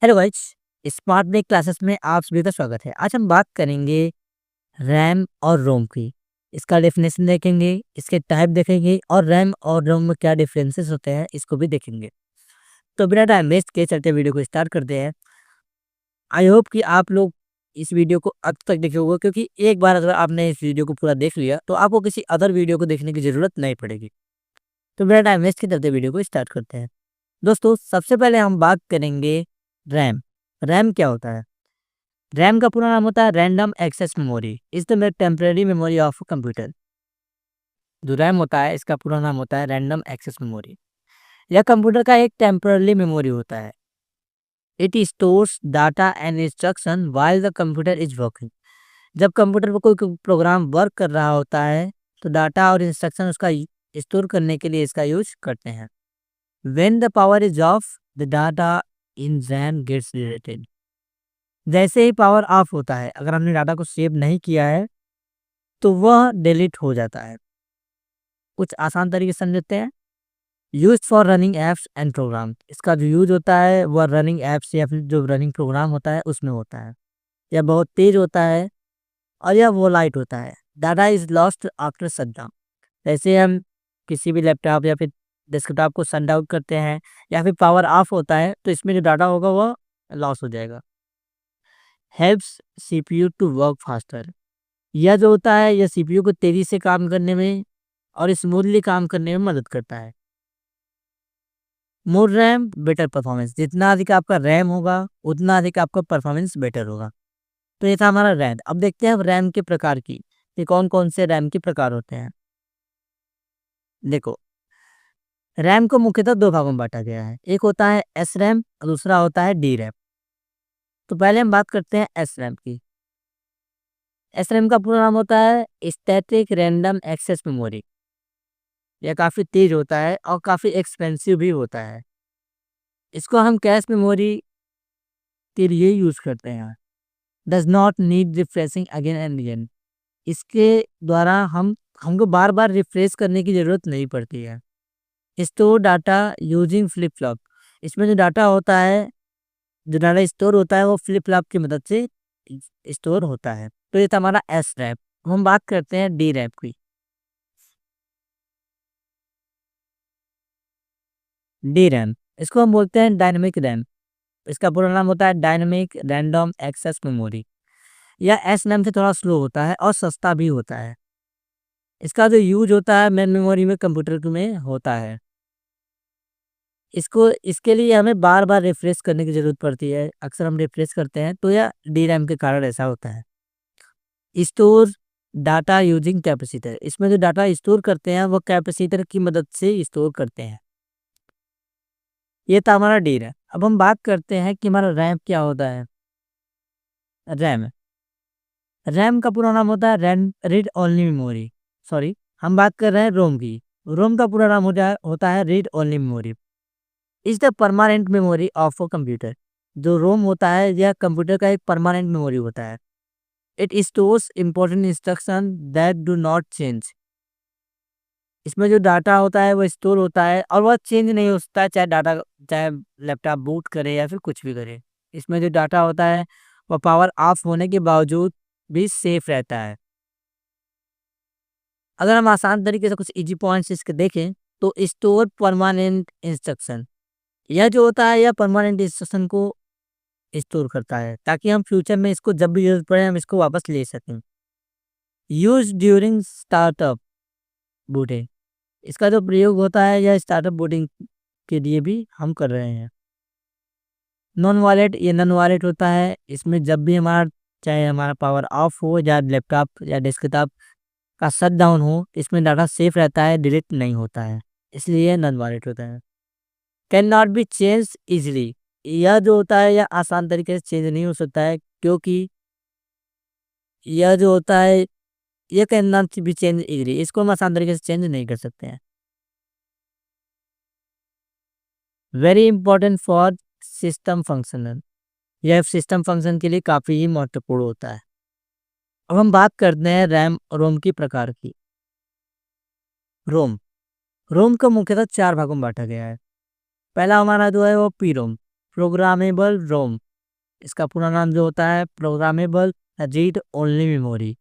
Hello guys, Smart Break Classes में आप सभी का स्वागत है। आज हम बात करेंगे रैम और रोम की। इसका डेफिनेशन देखेंगे, इसके टाइप देखेंगे और रैम और रोम में क्या डिफरेंसेस होते हैं इसको भी देखेंगे। तो बिना टाइम वेस्ट किए चलते वीडियो को स्टार्ट करते हैं। आई होप कि आप लोग इस वीडियो को अब तक देखे होगा, क्योंकि एक बार अगर आपने इस वीडियो को पूरा देख लिया तो आपको किसी अदर वीडियो को देखने की ज़रूरत नहीं पड़ेगी। तो बिना टाइम वेस्ट के चलते वीडियो को स्टार्ट करते हैं। दोस्तों, सबसे पहले हम बात करेंगे रैम। रैम क्या होता है? रैम का पूरा नाम होता है random access memory. Is the temporary memory of computer. जो रैम होता है इसका पूरा नाम होता है रैंडम एक्सेस मेमोरी। यह कंप्यूटर का एक टेम्पररी मेमोरी होता है। It stores data and instruction while the computer is working. जब कंप्यूटर पर कोई प्रोग्राम वर्क कर रहा होता है तो डाटा और इंस्ट्रक्शन उसका स्टोर करने के लिए इसका यूज करते हैं। When the power is off, the data in RAM gets deleted. जैसे ही पावर ऑफ होता है, अगर हमने डाटा को सेव नहीं किया है तो वह डिलीट हो जाता है। कुछ आसान तरीके से समझते हैं। Use for running apps and program. इसका जो यूज होता है वह रनिंग एप्स या फिर जो रनिंग प्रोग्राम होता है उसमें होता है। यह बहुत तेज होता है और यह वोलाइट होता है। Data is lost after shutdown. जैसे हम किसी भी लैपटॉप या फिर डेस्कटॉप को शट डाउन करते हैं या फिर पावर ऑफ होता है तो इसमें जो डाटा होगा वह लॉस हो जाएगा। Helps CPU to work faster. यह जो होता है यह सीपीयू को तेजी से काम करने में और स्मूथली काम करने में मदद करता है। मोर रैम बेटर परफॉर्मेंस। जितना अधिक आपका रैम होगा उतना अधिक आपका परफॉर्मेंस बेटर होगा। तो ये था हमारा रैम। अब देखते हैं रैम के प्रकार की, ये कौन कौन से रैम के प्रकार होते हैं। देखो, रैम को मुख्यतः दो भागों में बांटा गया है। एक होता है एस रैम और दूसरा होता है डी रैम। तो पहले हम बात करते हैं एस रैम की। एस रैम का पूरा नाम होता है स्टैटिक रैंडम एक्सेस मेमोरी। यह काफ़ी तेज होता है और काफ़ी एक्सपेंसिव भी होता है। इसको हम कैश मेमोरी के लिए यूज़ करते हैं। Does not need refreshing again and again. इसके द्वारा हमको बार बार रिफ्रेश करने की ज़रूरत नहीं पड़ती है। Store data using flip flop. इसमें जो डाटा स्टोर होता है वो फ्लिप फ्लॉप की मदद से स्टोर होता है। तो ये था हमारा एस रैम। हम बात करते हैं डी रैम की। डी रैम, इसको हम बोलते हैं डायनेमिक रैम। इसका पूरा नाम होता है डायनेमिक रैंडम एक्सेस मेमोरी। यह एस रैम से थोड़ा स्लो होता है और सस्ता भी होता है। इसका जो यूज होता है मेन मेमोरी में कंप्यूटर में होता है। इसके लिए हमें बार बार रिफ्रेश करने की ज़रूरत पड़ती है। अक्सर हम रिफ्रेश करते हैं तो यह डी रैम के कारण ऐसा होता है। Store data using capacitor. इसमें जो डाटा स्टोर करते हैं वो कैपेसिटर की मदद से स्टोर करते हैं। ये था हमारा डी रैम। अब हम बात करते हैं कि हमारा रैम क्या होता है। रैम रैम का पूरा नाम होता है RAM read only memory. Sorry, हम बात कर रहे हैं रोम की। रोम का पूरा नाम होता है read only memory. Is the permanent memory of a computer. जो रोम होता है यह कंप्यूटर का एक परमानेंट मेमोरी होता है। It stores important instruction that do not change. इसमें जो डाटा होता है वो स्टोर होता है और वह चेंज नहीं हो सकता, चाहे लैपटॉप बूट करे या फिर कुछ भी करे। इसमें जो डाटा होता है वह पावर ऑफ होने के बावजूद भी सेफ रहता है। अगर हम आसान तरीके से कुछ इजी पॉइंट्स इसके देखें तो स्टोर परमानेंट इंस्ट्रक्शन। यह जो होता है यह परमानेंट इंस्ट्रक्शन को स्टोर करता है ताकि हम फ्यूचर में इसको जब भी यूज पड़े हम इसको वापस ले सकें। Use during startup booting. इसका जो प्रयोग होता है यह स्टार्टअप बूटिंग के लिए भी हम कर रहे हैं। नॉन वॉलेट होता है। इसमें जब भी चाहे हमारा पावर ऑफ हो या लैपटॉप या डेस्कटॉप का शट डाउन हो, इसमें डाटा सेफ रहता है, डिलीट नहीं होता है, इसलिए नॉन वॉलेट होता है। Can not be change easily. यह जो होता है यह आसान तरीके से चेंज नहीं हो सकता है, क्योंकि यह जो होता है यह can not be change easily. इसको हम आसान तरीके से चेंज नहीं कर सकते हैं। Very important for system functional. यह सिस्टम फंक्शन के लिए काफ़ी ही महत्वपूर्ण होता है। अब हम बात करते हैं रैम और रोम की प्रकार की। रोम रोम को मुख्यतः चार भागों में बांटा गया है। पहला हमारा जो है वो पी रोम। प्रोग्रामेबल रोम, इसका पूरा नाम जो होता है programmable read only memory.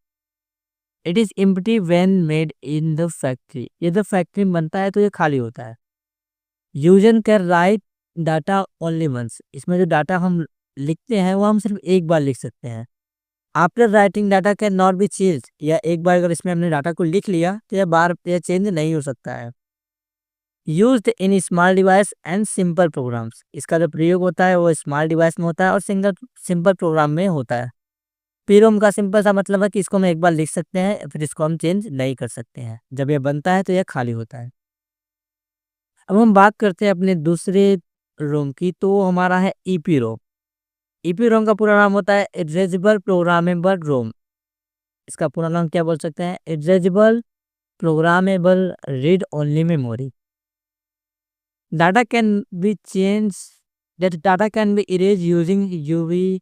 It is empty when made in the factory, ये जब फैक्ट्री में बनता है तो ये खाली होता है। User can write data only once, इसमें जो डाटा हम लिखते हैं वो हम सिर्फ एक बार लिख सकते हैं। After writing data can not be change, या एक बार अगर इसमें हमने डाटा को लिख लिया तो यह चेंज नहीं हो सकता है। Used in small device and simple programs, इसका जो प्रयोग होता है वो स्मॉल डिवाइस में होता है और सिंपल प्रोग्राम में होता है। पीरोम का सिंपल सा मतलब है कि इसको हम एक बार लिख सकते हैं, फिर इसको हम चेंज नहीं कर सकते हैं। जब यह बनता है तो यह खाली होता है। अब हम बात करते हैं अपने दूसरे रोम की, तो हमारा है ईपी रोम। ईपी रोम का पूरा नाम होता है इरेजेबल प्रोग्रामेबल रोम। इसका पूरा नाम क्या बोल सकते हैं? Erasable programmable read only memory. Data can be change, that data can be erase using UV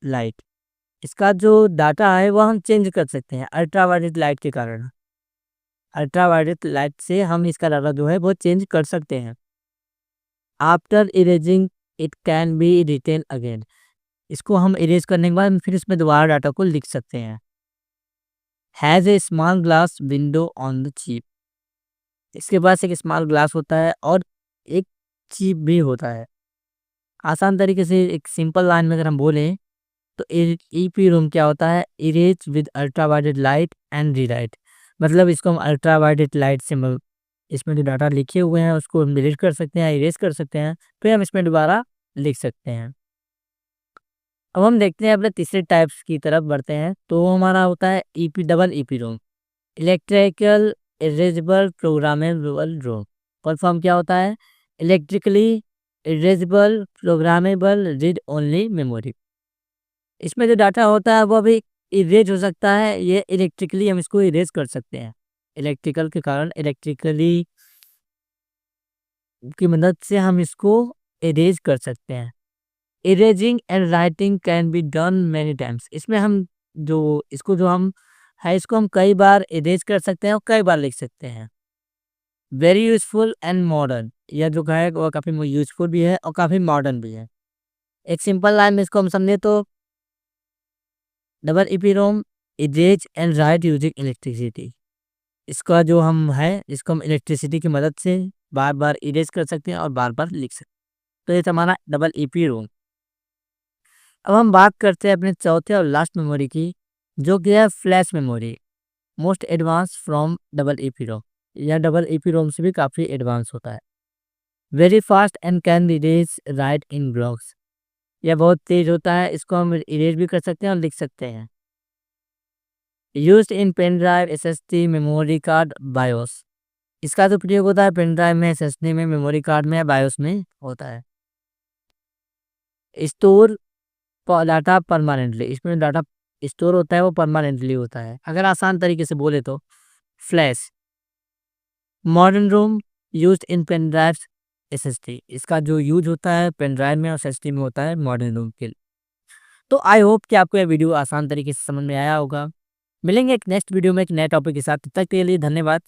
light, इसका जो डाटा है वो हम चेंज कर सकते हैं अल्ट्रावायलेट लाइट के कारण। अल्ट्रावायलेट लाइट से हम इसका डाटा जो है वो चेंज कर सकते हैं। After erasing it can be written again, इसको हम इरेज करने के बाद फिर इसमें दोबारा डाटा को लिख सकते हैं। Has a small glass window on the chip, इसके पास एक स्मॉल ग्लास होता है और एक चिप भी होता है। आसान तरीके से एक सिंपल लाइन में अगर हम बोलें तो ईपी रूम क्या होता है? Erase with ultraviolet light and rewrite, मतलब इसको हम अल्ट्रावायलेट लाइट से इसमें जो डाटा लिखे हुए हैं उसको हम डिलीट कर सकते हैं, इरेज कर सकते हैं, फिर हम इसमें दोबारा लिख सकते हैं। अब हम देखते हैं अपने तीसरे टाइप्स की तरफ बढ़ते हैं, तो हमारा होता है E P double E P ROM, electrical erasable programmable ROM. Full form क्या होता है? Electrically erasable programmable read only memory. इसमें जो डाटा होता है वो भी इरेज हो सकता है, ये इलेक्ट्रिकली हम इसको इरेज कर सकते हैं। इलेक्ट्रिकल के कारण इलेक्ट्रिकली की मदद से हम इसको इरेज कर सकते हैं। Erasing and writing can be done many times, इसमें हम जो इसको जो हम है इसको हम कई बार इरेज कर सकते हैं और कई बार लिख सकते हैं। वेरी यूजफुल एंड मॉडर्न, यह जो है वो काफ़ी यूजफुल भी है और काफ़ी मॉडर्न भी है। एक सिंपल लाइन में इसको हम समझे तो double E P ROM erase and write using electricity, इसका जो हम है इसको हम इलेक्ट्रिसिटी की मदद से बार बार इरेज कर सकते हैं और बार बार लिख सकते हैं। तो ये था हमारा डबल ईपी रोम। अब हम बात करते हैं अपने चौथे और लास्ट मेमोरी की, जो कि है flash memory, most advance from double E P ROM. यह डबल ईपी रोम से भी काफ़ी एडवांस होता है। Very fast and can be erase right in blocks, यह बहुत तेज होता है, इसको हम इरेज भी कर सकते हैं और लिख सकते हैं। Used in pen drive SSD memory card BIOS, इसका जो प्रयोग होता है पेन ड्राइव में, एसएसडी में, मेमोरी कार्ड में या बायोस में होता है। स्टोर डाटा परमानेंटली, इसमें डाटा स्टोर होता है वो परमानेंटली होता है। अगर आसान तरीके से बोले तो flash. Modern ROM used in pen drive SSD, इसका जो यूज होता है पेन ड्राइव में और एसएसडी में होता है मॉडर्न रोम के लिए। तो आई होप कि आपको यह वीडियो आसान तरीके से समझ में आया होगा। मिलेंगे एक नेक्स्ट वीडियो में एक नए टॉपिक के साथ, तब तक के लिए धन्यवाद।